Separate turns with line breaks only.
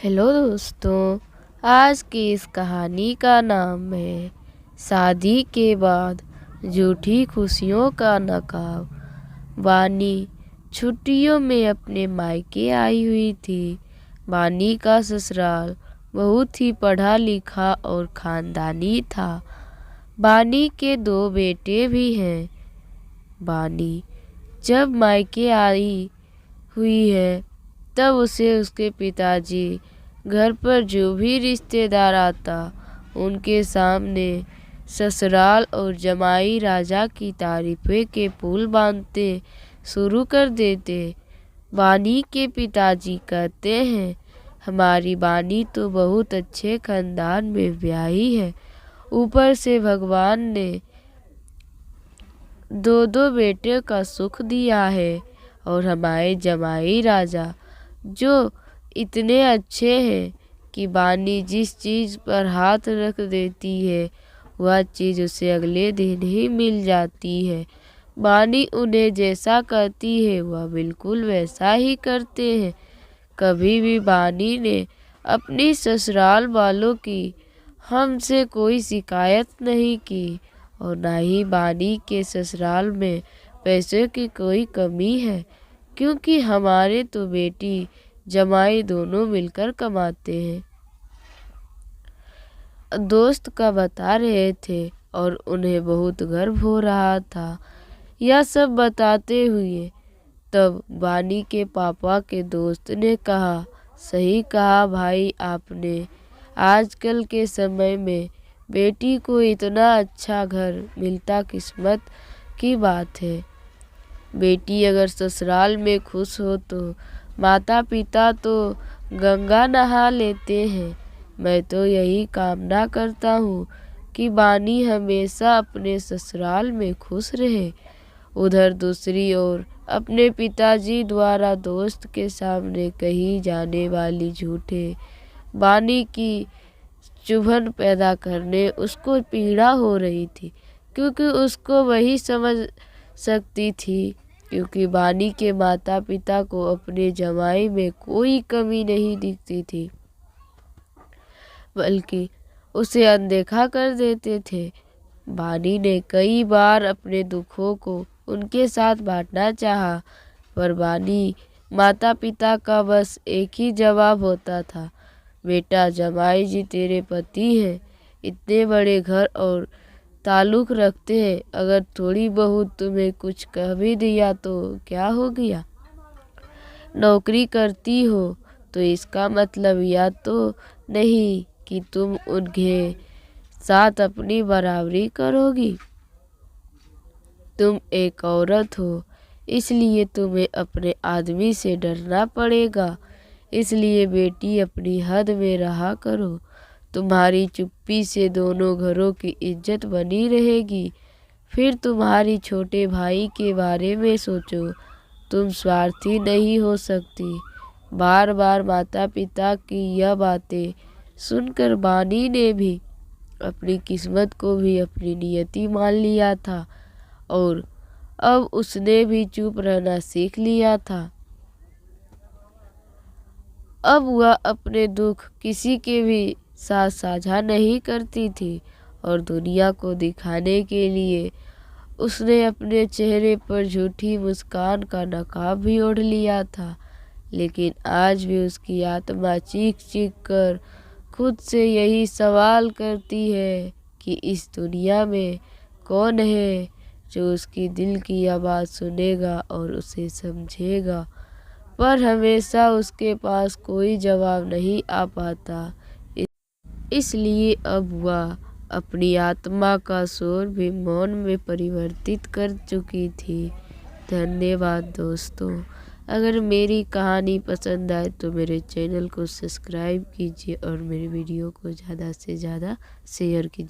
Hello दोस्तों, आज की इस कहानी का नाम है शादी के बाद झूठी खुशियों का नकाब। वानी छुट्टियों में अपने मायके आई हुई थी। वानी का ससुराल बहुत ही पढ़ा लिखा और खानदानी था। वानी के 2 बेटे भी हैं। वानी जब मायके आई हुई है तब उसे उसके पिताजी घर पर जो भी रिश्तेदार आता उनके सामने ससुराल और जमाई राजा की तारीफें के पुल बांधते शुरू कर देते। वानी के पिताजी कहते हैं, हमारी वानी तो बहुत अच्छे खानदान में ब्याही है, ऊपर से भगवान ने 2 बेटे का सुख दिया है और हमारे जमाई राजा जो इतने अच्छे हैं कि वानी जिस चीज़ पर हाथ रख देती है वह चीज़ उसे अगले दिन ही मिल जाती है। वानी उन्हें जैसा कहती है वह बिल्कुल वैसा ही करते हैं। कभी भी वानी ने अपनी ससुराल वालों की हमसे कोई शिकायत नहीं की और ना ही वानी के ससुराल में पैसे की कोई कमी है, क्योंकि हमारे तो बेटी जमाई दोनों मिलकर कमाते हैं। दोस्त का बता रहे थे और उन्हें बहुत गर्व हो रहा था। यह सब बताते हुए तब वानी के पापा के दोस्त ने कहा, सही कहा भाई आपने, आजकल के समय में बेटी को इतना अच्छा घर मिलता किस्मत की बात है। बेटी अगर ससुराल में खुश हो तो माता पिता तो गंगा नहा लेते हैं। मैं तो यही कामना करता हूँ कि वानी हमेशा अपने ससुराल में खुश रहे। उधर दूसरी ओर अपने पिताजी द्वारा दोस्त के सामने कही जाने वाली झूठे वानी की चुभन पैदा करने उसको पीड़ा हो रही थी, क्योंकि उसको वही समझ सकती थी, क्योंकि वानी के माता पिता को अपने जमाई में कोई कमी नहीं दिखती थी, बल्कि उसे अनदेखा कर देते थे। वानी ने कई बार अपने दुखों को उनके साथ बांटना चाहा, पर वानी माता पिता का बस एक ही जवाब होता था, बेटा जमाई जी तेरे पति हैं, इतने बड़े घर और ताल्लुक रखते हैं, अगर थोड़ी बहुत तुम्हें कुछ कह भी दिया तो क्या हो गया। नौकरी करती हो तो इसका मतलब यह तो नहीं कि तुम उनके साथ अपनी बराबरी करोगी। तुम एक औरत हो, इसलिए तुम्हें अपने आदमी से डरना पड़ेगा। इसलिए बेटी अपनी हद में रहा करो, तुम्हारी चुप्पी से दोनों घरों की इज्जत बनी रहेगी। फिर तुम्हारी छोटे भाई के बारे में सोचो, तुम स्वार्थी नहीं हो सकती। बार बार माता पिता की यह बातें सुनकर वानी ने भी अपनी किस्मत को भी अपनी नियति मान लिया था और अब उसने भी चुप रहना सीख लिया था। अब वह अपने दुख किसी के भी साथ साझा नहीं करती थी और दुनिया को दिखाने के लिए उसने अपने चेहरे पर झूठी मुस्कान का नकाब भी ओढ़ लिया था। लेकिन आज भी उसकी आत्मा चीख चीख कर खुद से यही सवाल करती है कि इस दुनिया में कौन है जो उसकी दिल की आवाज़ सुनेगा और उसे समझेगा। पर हमेशा उसके पास कोई जवाब नहीं आ पाता। इसलिए अब वह अपनी आत्मा का शोर भी मौन में परिवर्तित कर चुकी थी। धन्यवाद दोस्तों। अगर मेरी कहानी पसंद आए तो मेरे चैनल को सब्सक्राइब कीजिए और मेरे वीडियो को ज़्यादा से ज़्यादा शेयर कीजिए।